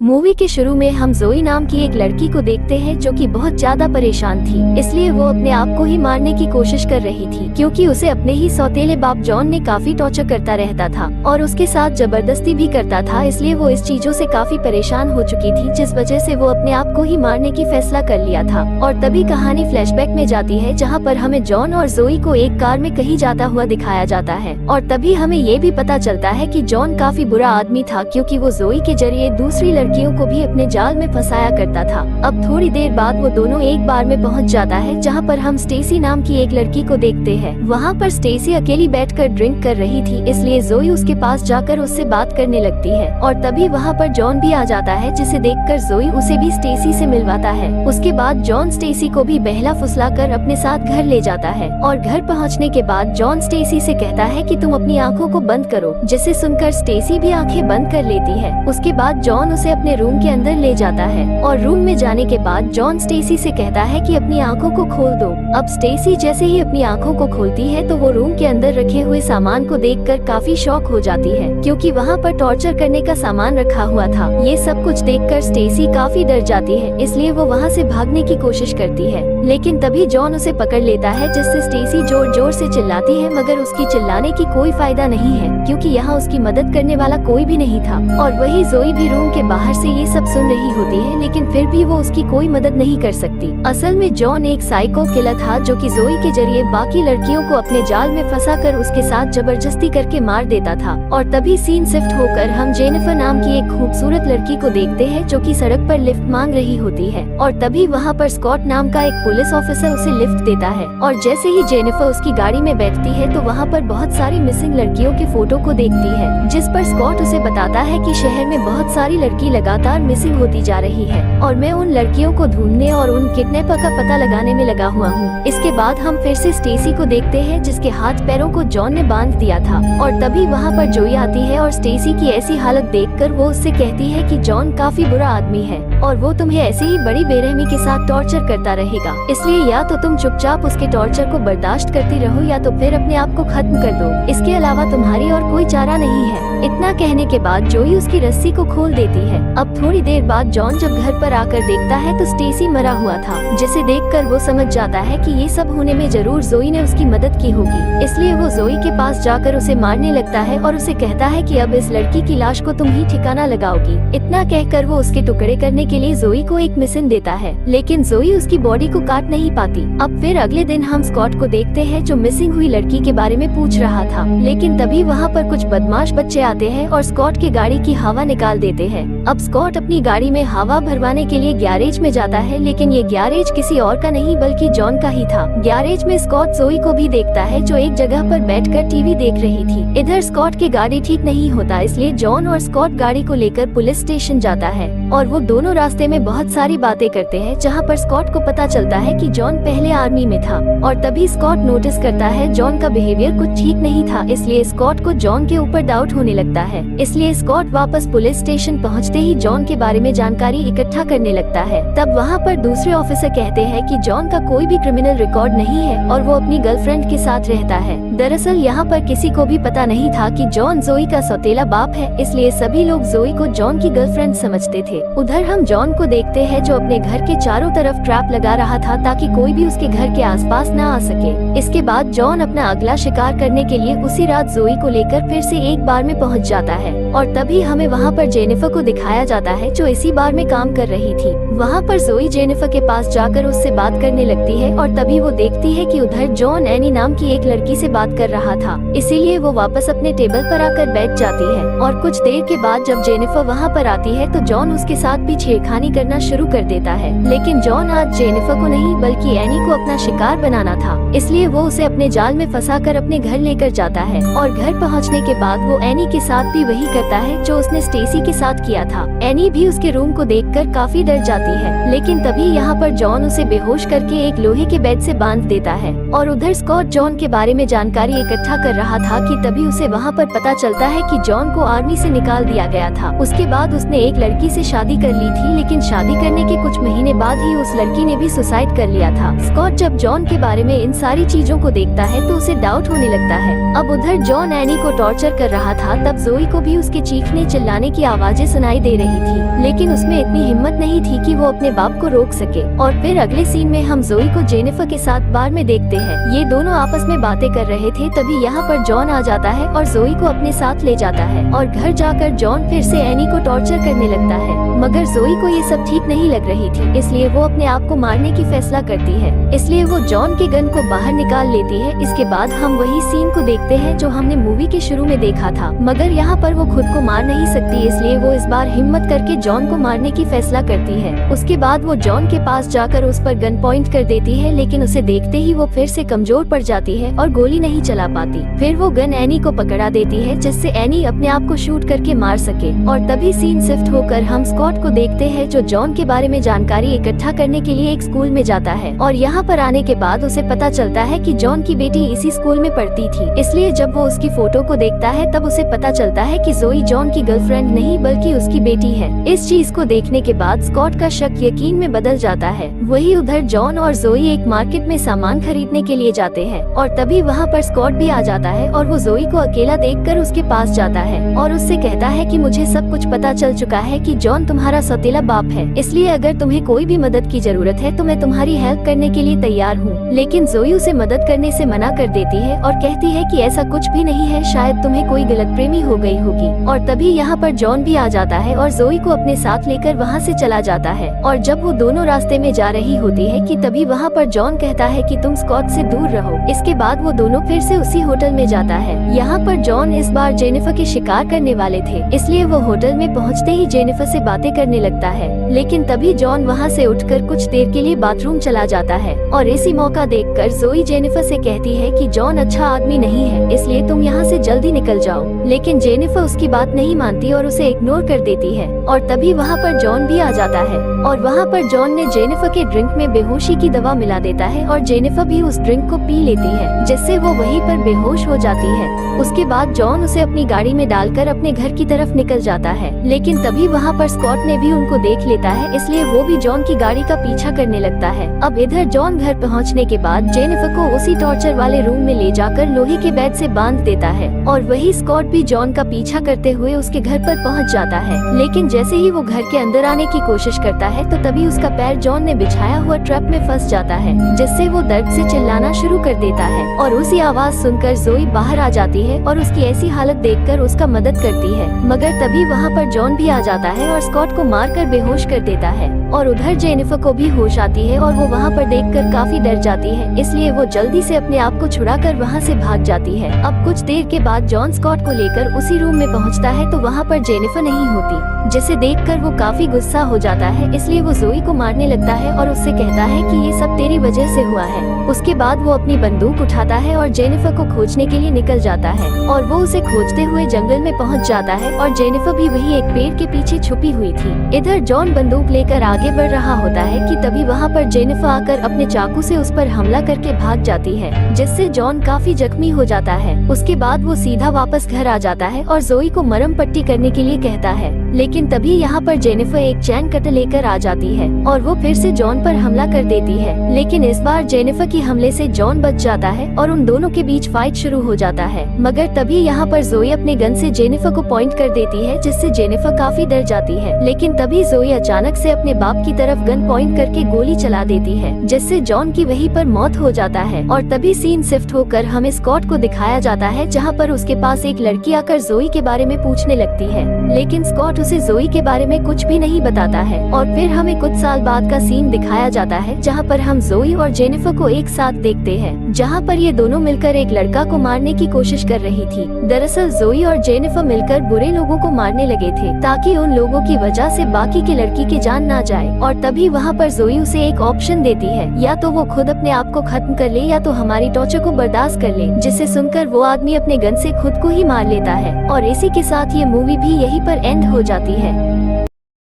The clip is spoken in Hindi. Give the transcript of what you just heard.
मूवी के शुरू में हम जोई नाम की एक लड़की को देखते हैं जो कि बहुत ज्यादा परेशान थी, इसलिए वो अपने आप को ही मारने की कोशिश कर रही थी क्योंकि उसे अपने ही सौतेले बाप जॉन ने काफी टॉर्चर करता रहता था और उसके साथ जबरदस्ती भी करता था। इसलिए वो इस चीजों से काफी परेशान हो चुकी थी, जिस वजह से वो अपने आप को ही मारने की फैसला कर लिया था। और तभी कहानी फ्लैशबैक में जाती है जहाँ पर हमें जॉन और जोई को एक कार में कहीं जाता हुआ दिखाया जाता है और तभी हमें ये भी पता चलता है कि जॉन काफी बुरा आदमी था क्योंकि वो जोई के जरिए दूसरी लड़कियों को भी अपने जाल में फंसाया करता था। अब थोड़ी देर बाद वो दोनों एक बार में पहुंच जाता है जहां पर हम स्टेसी नाम की एक लड़की को देखते हैं। वहां पर स्टेसी अकेली बैठकर ड्रिंक कर रही थी, इसलिए जोई उसके पास जाकर उससे बात करने लगती है और तभी वहां पर जॉन भी आ जाता है, जिसे देखकर जोई उसे भी स्टेसी से मिलवाता है। उसके बाद जॉन स्टेसी को भी बहला फुसलाकर अपने साथ घर ले जाता है और घर पहुँचने के बाद जॉन स्टेसी से कहता है कि तुम अपनी आँखों को बंद करो, जिसे सुनकर स्टेसी भी आँखें बंद कर लेती है। उसके बाद जॉन उसे अपने रूम के अंदर ले जाता है और रूम में जाने के बाद जॉन स्टेसी से कहता है कि अपनी आंखों को खोल दो। अब स्टेसी जैसे ही अपनी आंखों को खोलती है तो वो रूम के अंदर रखे हुए सामान को देखकर काफी शॉक हो जाती है क्योंकि वहाँ पर टॉर्चर करने का सामान रखा हुआ था। ये सब कुछ देखकर स्टेसी काफी डर जाती है, इसलिए वो वहाँ से भागने की कोशिश करती है, लेकिन तभी जॉन उसे पकड़ लेता है, जिससे स्टेसी जोर जोर से चिल्लाती है मगर उसकी चिल्लाने की कोई फायदा नहीं है क्योंकि यहाँ उसकी मदद करने वाला कोई भी नहीं था। और वही जोई भी रूम के बाहर से ये सब सुन रही होती है, लेकिन फिर भी वो उसकी कोई मदद नहीं कर सकती। असल में जॉन एक साइको किलर था जो कि जोई के जरिए बाकी लड़कियों को अपने जाल में फंसाकर उसके साथ जबरदस्ती करके मार देता था। और तभी सीन शिफ्ट होकर हम जेनिफर नाम की एक खूबसूरत लड़की को देखते हैं जो कि सड़क पर लिफ्ट मांग रही होती है और तभी वहाँ पर स्कॉट नाम का एक पुलिस ऑफिसर उसे लिफ्ट देता है और जैसे ही जेनिफर उसकी गाड़ी में बैठती है तो वहाँ पर बहुत सारी मिसिंग लड़कियों के फोटो को देखती है, जिस पर स्कॉट उसे बताता है कि शहर में बहुत सारी लड़की लगातार मिसिंग होती जा रही है और मैं उन लड़कियों को ढूंढने और उन किडनैपर का पता लगाने में लगा हुआ हूँ। इसके बाद हम फिर से स्टेसी को देखते हैं जिसके हाथ पैरों को जॉन ने बांध दिया था और तभी वहाँ पर जोई आती है और स्टेसी की ऐसी हालत देखकर वो उससे कहती है कि जॉन काफी बुरा आदमी है और वो तुम्हें ऐसे ही बड़ी बेरहमी के साथ टॉर्चर करता रहेगा, इसलिए या तो तुम चुपचाप उसके टॉर्चर को बर्दाश्त करती रहो या तो फिर अपने आप को खत्म कर दो, इसके अलावा तुम्हारी और कोई चारा नहीं है। इतना कहने के बाद जोई उसकी रस्सी को खोल देती है। अब थोड़ी देर बाद जॉन जब घर पर आकर देखता है तो स्टेसी मरा हुआ था, जिसे देखकर वो समझ जाता है कि ये सब होने में जरूर जोई ने उसकी मदद की होगी, इसलिए वो जोई के पास जाकर उसे मारने लगता है और उसे कहता है कि अब इस लड़की की लाश को तुम ही ठिकाना लगाओगी। इतना कहकर वो उसके टुकड़े करने के लिए जोई को एक मिशन देता है, लेकिन जोई उसकी बॉडी को काट नहीं पाती। अब फिर अगले दिन हम स्कॉट को देखते हैं जो मिसिंग हुई लड़की के बारे में पूछ रहा था, लेकिन तभी वहाँ पर कुछ बदमाश बच्चे आते हैं और स्कॉट की गाड़ी की हवा निकाल देते हैं। अब स्कॉट अपनी गाड़ी में हवा भरवाने के लिए गैरेज में जाता है, लेकिन ये गैरेज किसी और का नहीं बल्कि जॉन का ही था। गैरेज में स्कॉट जोई को भी देखता है जो एक जगह पर बैठकर टीवी देख रही थी। इधर स्कॉट की गाड़ी ठीक नहीं होता, इसलिए जॉन और स्कॉट गाड़ी को लेकर पुलिस स्टेशन जाता है और वो दोनों रास्ते में बहुत सारी बातें करते हैं, जहाँ पर स्कॉट को पता चलता है कि जॉन पहले आर्मी में था और तभी स्कॉट नोटिस करता है जॉन का बिहेवियर कुछ ठीक नहीं था, इसलिए स्कॉट को जॉन के ऊपर डाउट होने लगता है। इसलिए स्कॉट वापस पुलिस स्टेशन पहुँचते ही जॉन के बारे में जानकारी इकट्ठा करने लगता है। तब वहाँ पर दूसरे ऑफिसर कहते हैं कि जॉन का कोई भी क्रिमिनल रिकॉर्ड नहीं है और वो अपनी गर्लफ्रेंड के साथ रहता है। दरअसल यहाँ पर किसी को भी पता नहीं था कि जॉन जोई का सौतेला बाप है, इसलिए सभी लोग जोई को जॉन की गर्लफ्रेंड समझते थे। उधर हम जॉन को देखते हैं जो अपने घर के चारों तरफ ट्रैप लगा रहा था ताकि कोई भी उसके घर के आसपास न आ सके। इसके बाद जॉन अपना अगला शिकार करने के लिए उसी रात जोई को लेकर फिर से एक बार में पहुंच जाता है और तभी हमें वहां पर जेनिफर को दिखाया जाता है जो इसी बार में काम कर रही थी। वहां पर जोई जेनिफर के पास जाकर उससे बात करने लगती है और तभी वो देखती है कि उधर जॉन एनी नाम की एक लड़की से बात कर रहा था, इसीलिए वो वापस अपने टेबल पर आकर बैठ जाती है और कुछ देर के बाद जब जेनिफर वहाँ पर आती है तो जॉन उसके साथ भी छेड़खानी करना शुरू कर देता है, लेकिन जॉन आज जेनिफर को नहीं बल्कि एनी को अपना शिकार बनाना था, इसलिए वो उसे अपने जाल में फंसाकर अपने घर लेकर जाता है और घर पहुँचने के बाद वो एनी के साथ भी वही करता है जो उसने स्टेसी के साथ किया था। एनी भी उसके रूम को देखकर काफी डर जाती है, लेकिन तभी यहाँ पर जॉन उसे बेहोश करके एक लोहे के बेड से बांध देता है और उधर स्कॉट जॉन के बारे में जानकारी इकट्ठा कर रहा था कि तभी उसे वहाँ पर पता चलता है कि जॉन को आर्मी से निकाल दिया गया था। उसके बाद उसने एक लड़की से शादी कर ली थी, लेकिन शादी करने के कुछ महीने बाद ही उस लड़की ने भी सुसाइड कर लिया था। स्कॉट जब जॉन के बारे में इन सारी चीजों को देखता है तो उसे डाउट होने लगता है। अब उधर जॉन एनी को टॉर्चर कर रहा था, तब जोई को भी उसके चीखने चिल्लाने की आवाजें सुनाई दे रही थी, लेकिन उसमें इतनी हिम्मत नहीं थी कि वो अपने बाप को रोक सके। और फिर अगले सीन में हम जोई को जेनिफर के साथ बार में देखते हैं। ये दोनों आपस में बातें कर रहे थे, तभी यहाँ पर जॉन आ जाता है और जोई को अपने साथ ले जाता है। और घर जाकर जॉन फिर से एनी को टॉर्चर करने लगता है, मगर जोई को ये सब ठीक नहीं लग रही थी, इसलिए वो अपने आप को मारने की फैसला करती है। इसलिए वो जॉन के गन को बाहर निकाल लेती है। इसके बाद हम वही सीन को देखते हैं जो हमने मूवी के शुरू में देखा था, मगर यहाँ पर वो खुद को मार नहीं सकती, इसलिए वो इस बार हिम्मत करके जॉन को मारने की फैसला करती है। उसके बाद वो जॉन के पास जाकर उस पर गन पॉइंट कर देती है, लेकिन उसे देखते ही वो फिर से कमजोर पड़ जाती है और गोली नहीं चला पाती। फिर वो गन एनी को पकड़ा देती है, जिससे एनी अपने आप को शूट करके मार सके। और तभी सीन शिफ्ट होकर हम स्कॉट को देखते हैं, जो जॉन के बारे में जानकारी इकट्ठा करने के लिए एक स्कूल में जाता है। और यहाँ पर आने के बाद उसे पता चलता है कि जॉन की बेटी इसी स्कूल में पढ़ती थी, इसलिए जब वो उसकी फोटो को देखता है तब उसे पता चलता है कि जोई जॉन की गर्लफ्रेंड नहीं बल्कि उसकी बेटी है। इस चीज को देखने के बाद स्कॉट का शक यकीन में बदल जाता है। वही उधर जॉन और जोई एक मार्केट में सामान खरीदने के लिए जाते हैं, और तभी वहाँ पर स्कॉट भी आ जाता है और वो जोई को अकेला देखकर उसके पास जाता है और उससे कहता है कि मुझे सब कुछ पता चल चुका है कि जॉन तुम्हारा सौतेला बाप है, इसलिए अगर तुम्हें कोई भी मदद की जरूरत है तो मैं तुम्हारी हेल्प करने के लिए तैयार हूँ। लेकिन जोई उसे मदद करने से मना कर देती है और कहती है कि ऐसा कुछ भी नहीं है, शायद तुम्हें कोई गलतफहमी हो गई होगी। और तभी यहाँ पर जॉन भी आ जाता है और जोई को अपने साथ लेकर वहाँ से चला जाता है। और जब वो दोनों रास्ते में जा रही होती है कि तभी वहाँ पर जॉन कहता है कि तुम स्कॉट से दूर रहो। इसके बाद वो दोनों फिर से उसी होटल में जाता है। यहाँ पर जॉन इस बार जेनिफर के शिकार करने वाले थे, इसलिए वो होटल में पहुँचते ही जेनिफर से बातें करने लगता है। लेकिन तभी जॉन वहाँ से उठकर कुछ देर के लिए बाथरूम चला जाता है और इसी मौका देखकर जोई जेनिफर से कहती है कि जॉन अच्छा आदमी नहीं है, इसलिए तुम यहाँ से जल्दी निकल जाओ। लेकिन जेनिफर उसकी बात नहीं मानती और उसे इग्नोर कर देती है। और तभी वहाँ पर जॉन भी आ जाता है और वहाँ पर जॉन ने जेनिफर के ड्रिंक में बेहोशी की दवा मिला देता है और जेनिफर भी उस ड्रिंक को पी लेती है, जिससे वो वहीं पर बेहोश हो जाती है। उसके बाद जॉन उसे अपनी गाड़ी में डालकर अपने घर की तरफ निकल जाता है, लेकिन तभी वहाँ पर स्कॉट ने भी उनको देख लेता है, इसलिए वो भी जॉन की गाड़ी का पीछा करने लगता है। अब इधर जॉन घर पहुँचने के बाद जेनिफर को उसी टॉर्चर वाले रूम में ले जाकर लोहे के बेड से बांध देता है और वही स्कॉट भी जॉन का पीछा करते हुए उसके घर पर पहुँच जाता है। लेकिन जैसे ही वो घर के अंदर आने की कोशिश करता है तो तभी उसका पैर जॉन ने बिछाया हुआ ट्रैप में फंस जाता है, जिससे वो दर्द से चिल्लाना शुरू कर देता है। और उसी आवाज सुनकर जोई बाहर आ जाती है और उसकी ऐसी हालत देखकर उसका मदद करती है, मगर तभी वहाँ पर जॉन भी आ जाता है और स्कॉट को मारकर बेहोश कर देता है। और उधर जेनिफर को भी होश आती है और वो वहाँ पर देखकर काफी डर जाती है, इसलिए वो जल्दी से अपने आप को छुड़ाकर वहाँ से भाग जाती है। अब कुछ देर के बाद जॉन स्कॉट को लेकर उसी रूम में पहुँचता है तो वहाँ पर जेनिफर नहीं होती, जिसे देखकर वो काफी गुस्सा हो जाता है, इसलिए वो जोई को मारने लगता है और उससे कहता है कि ये सब तेरी वजह से हुआ है। उसके बाद वो अपनी बंदूक उठाता है और जेनिफर को खोजने के लिए निकल जाता है और वो उसे खोजते हुए जंगल में पहुंच जाता है और जेनिफर भी वही एक पेड़ के पीछे छुपी हुई थी। इधर जॉन बंदूक लेकर आगे बढ़ रहा होता है कि तभी वहाँ पर जेनिफर आकर अपने चाकू से उस पर हमला करके भाग जाती है, जिससे जॉन काफी जख्मी हो जाता है। उसके बाद वो सीधा वापस घर आ जाता है और जोई को मरहम पट्टी करने के लिए कहता है, लेकिन तभी यहाँ पर जेनिफर एक चैन कटर लेकर आ जाती है और वो फिर से जॉन पर हमला कर देती है। लेकिन इस बार जेनिफर के हमले से जॉन बच जाता है और उन दोनों के बीच फाइट शुरू हो जाता है, मगर तभी यहाँ पर जोई अपने गन से जेनिफर को पॉइंट कर देती है, जिससे जेनिफर काफी डर जाती है। लेकिन तभी जोई अचानक से अपने बाप की तरफ गन पॉइंट करके गोली चला देती है, जिससे जॉन की वहीं पर मौत हो जाता है। और तभी सीन शिफ्ट होकर हमें स्कॉट को दिखाया जाता है, जहाँ पर उसके पास एक लड़की आकर जोई के बारे में पूछने लगती है, लेकिन स्कॉट उसे जोई के बारे में कुछ भी नहीं बताता है। और फिर हमें कुछ साल बाद का सीन दिखाया जाता है, जहाँ पर हम जोई और जेनिफर को एक साथ देखते हैं, जहाँ पर ये दोनों मिलकर एक लड़का को मारने की कोशिश कर रही थी। दरअसल जोई और जेनिफर मिलकर बुरे लोगों को मारने लगे थे, ताकि उन लोगों की वजह से बाकी के लड़की की जान ना जाए। और तभी वहाँ पर जोई उसे एक ऑप्शन देती है, या तो वो खुद अपने आप को खत्म कर ले या तो हमारी टॉर्चर को बर्दाश्त कर ले, जिसे सुनकर वो आदमी अपने गन से खुद को ही मार लेता है। और इसी के साथ ये मूवी भी यहीं पर एंड हो जाती है।